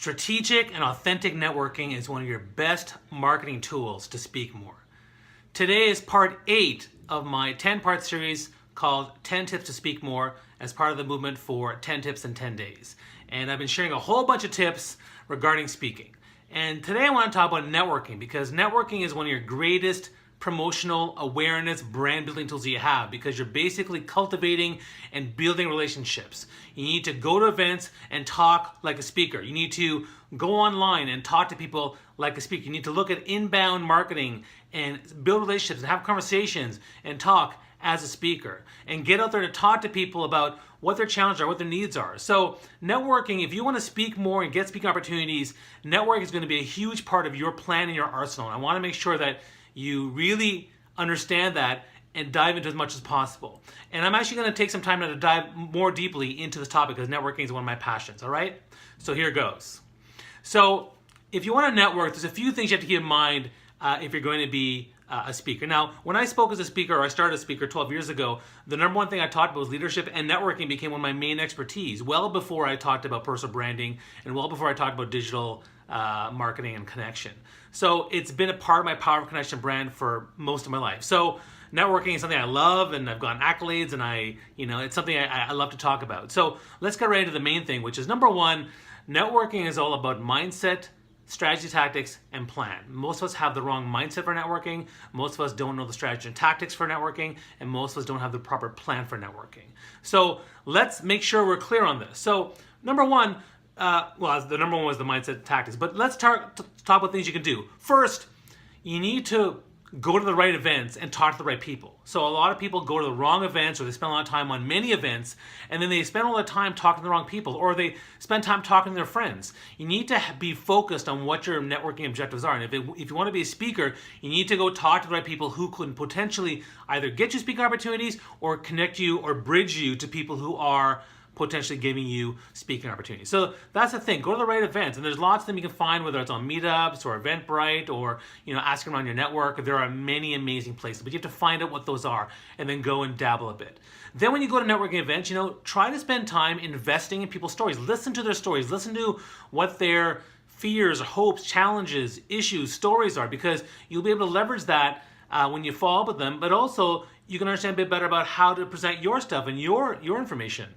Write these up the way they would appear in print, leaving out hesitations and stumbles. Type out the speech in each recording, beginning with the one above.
Strategic and authentic networking is one of your best marketing tools to speak more. Today is part 8 of my 10-part series called 10 Tips to Speak More as part of the movement for 10 Tips in 10 Days. And I've been sharing a whole bunch of tips regarding speaking. And today I want to talk about networking because networking is one of your greatest promotional awareness brand building tools that you have because you're basically cultivating and building relationships. You need to go to events and talk like a speaker. You need to go online and talk to people like a speaker. You need to look at inbound marketing and build relationships and have conversations and talk as a speaker and get out there to talk to people about what their challenges are, what their needs are. So networking, if you want to speak more and get speaking opportunities, networking is going to be a huge part of your plan and your arsenal. And I want to make sure that you really understand that and dive into as much as possible. And I'm actually going to take some time now to dive more deeply into this topic because networking is one of my passions, all right? So here goes. So if you want to network, there's a few things you have to keep in mind if you're going to be a speaker. Now, when I spoke as a speaker, or I started as a speaker 12 years ago, the number one thing I talked about was leadership, and networking became one of my main expertise, well before I talked about personal branding and well before I talked about digital marketing and connection. So it's been a part of my Power of Connection brand for most of my life. So networking is something I love, and I've gotten accolades, and it's something I love to talk about. So let's get right into the main thing, which is number one, networking is all about mindset, strategy, tactics, and plan. Most of us have the wrong mindset for networking. Most of us don't know the strategy and tactics for networking, and most of us don't have the proper plan for networking. So let's make sure we're clear on this. So number one, the number one was the mindset tactics, but let's talk about things you can do. First, you need to go to the right events and talk to the right people. So a lot of people go to the wrong events, or they spend a lot of time on many events, and then they spend all the time talking to the wrong people, or they spend time talking to their friends. You need to be focused on what your networking objectives are. And if you want to be a speaker, you need to go talk to the right people who could potentially either get you speaking opportunities or connect you or bridge you to people who are potentially giving you speaking opportunities. So that's the thing. Go to the right events, and there's lots of them you can find, whether it's on Meetups or Eventbrite or asking around your network. There are many amazing places, but you have to find out what those are and then go and dabble a bit. Then when you go to networking events, try to spend time investing in people's stories. Listen to their stories. Listen to what their fears, hopes, challenges, issues, stories are, because you'll be able to leverage that when you follow up with them, but also you can understand a bit better about how to present your stuff and your information.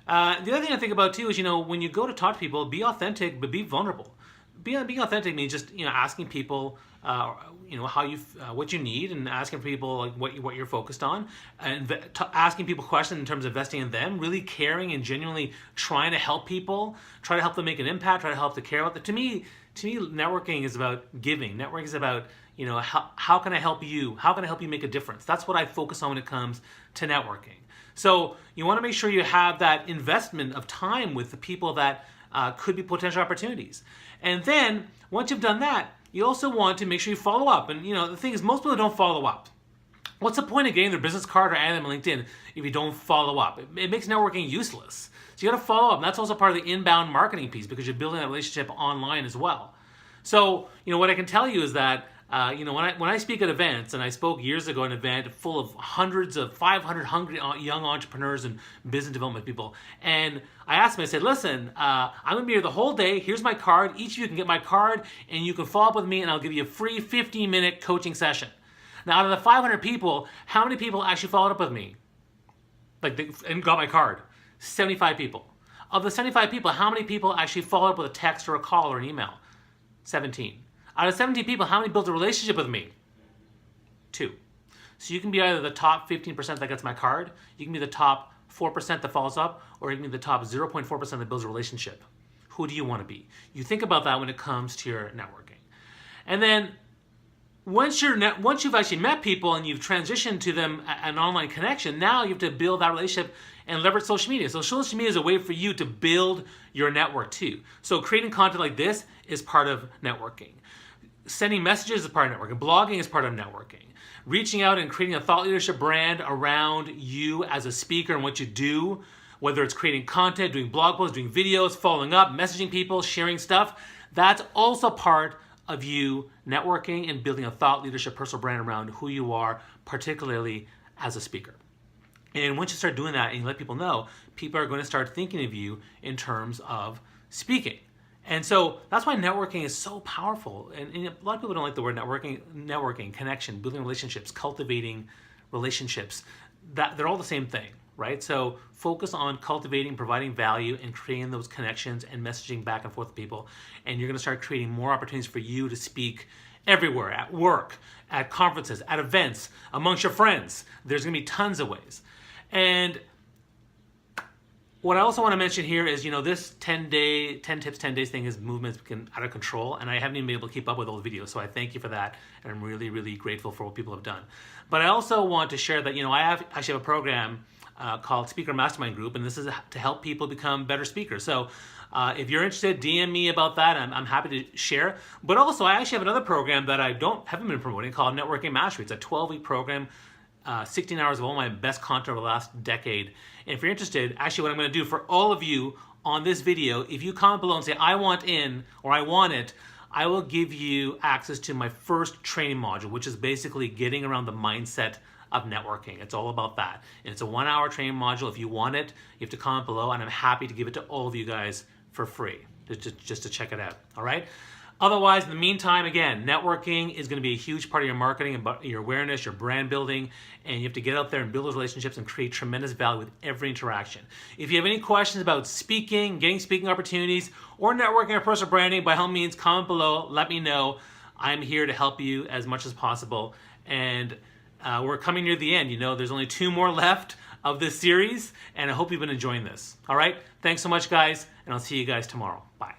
The other thing I think about too is, when you go to talk to people, be authentic, but be vulnerable. Being authentic means just, asking people, what you need, and asking people like what you're focused on, and asking people questions in terms of investing in them, really caring and genuinely trying to help people, try to help them make an impact, try to help them care about them. To me, networking is about giving. Networking is about, how can I help you? How can I help you make a difference? That's what I focus on when it comes to networking. So you want to make sure you have that investment of time with the people that could be potential opportunities. And then once you've done that, you also want to make sure you follow up. And the thing is, most people don't follow up. What's the point of getting their business card or adding them on LinkedIn if you don't follow up? It makes networking useless. So you got to follow up. And that's also part of the inbound marketing piece because you're building that relationship online as well. So what I can tell you is that when I speak at events, and I spoke years ago at an event full of hundreds of 500 hungry young entrepreneurs and business development people, and I asked them, I said, listen, I'm going to be here the whole day. Here's my card. Each of you can get my card, and you can follow up with me, and I'll give you a free 15-minute coaching session. Now, out of the 500 people, how many people actually followed up with me? And got my card? 75 people. Of the 75 people, how many people actually followed up with a text or a call or an email? 17. Out of 17 people, how many built a relationship with me? 2. So you can be either the top 15% that gets my card, you can be the top 4% that follows up, or you can be the top 0.4% that builds a relationship. Who do you want to be? You think about that when it comes to your networking. And then once you've actually met people and you've transitioned to them an online connection, now you have to build that relationship and leverage social media. So social media is a way for you to build your network too. So creating content like this is part of networking. Sending messages is part of networking. Blogging is part of networking. Reaching out and creating a thought leadership brand around you as a speaker and what you do, whether it's creating content, doing blog posts, doing videos, following up, messaging people, sharing stuff, that's also part of you networking and building a thought leadership personal brand around who you are, particularly as a speaker. And once you start doing that and you let people know, people are going to start thinking of you in terms of speaking. And so that's why networking is so powerful. And a lot of people don't like the word networking, connection, building relationships, cultivating relationships. They're all the same thing, right? So focus on cultivating, providing value, and creating those connections and messaging back and forth with people. And you're going to start creating more opportunities for you to speak everywhere, at work, at conferences, at events, amongst your friends. There's going to be tons of ways. And what I also want to mention here is, this 10 tips, 10 days thing is movements out of control, and I haven't even been able to keep up with all the videos, so I thank you for that, and I'm really, really grateful for what people have done. But I also want to share that, I actually have a program called Speaker Mastermind Group, and this is to help people become better speakers. So if you're interested, DM me about that. I'm happy to share. But also, I actually have another program that I haven't been promoting called Networking Mastery. It's a 12-week program, 16 hours of all my best content over the last decade. And if you're interested, actually what I'm going to do for all of you on this video, if you comment below and say, I want in, or I want it, I will give you access to my first training module, which is basically getting around the mindset of networking. It's all about that. And it's a 1-hour training module. If you want it, you have to comment below, and I'm happy to give it to all of you guys for free, just to check it out, all right? Otherwise, in the meantime, again, networking is going to be a huge part of your marketing, about your awareness, your brand building, and you have to get out there and build those relationships and create tremendous value with every interaction. If you have any questions about speaking, getting speaking opportunities, or networking or personal branding, by all means, comment below, let me know. I'm here to help you as much as possible. And we're coming near the end. There's only 2 more left of this series, and I hope you've been enjoying this. All right? Thanks so much, guys, and I'll see you guys tomorrow. Bye.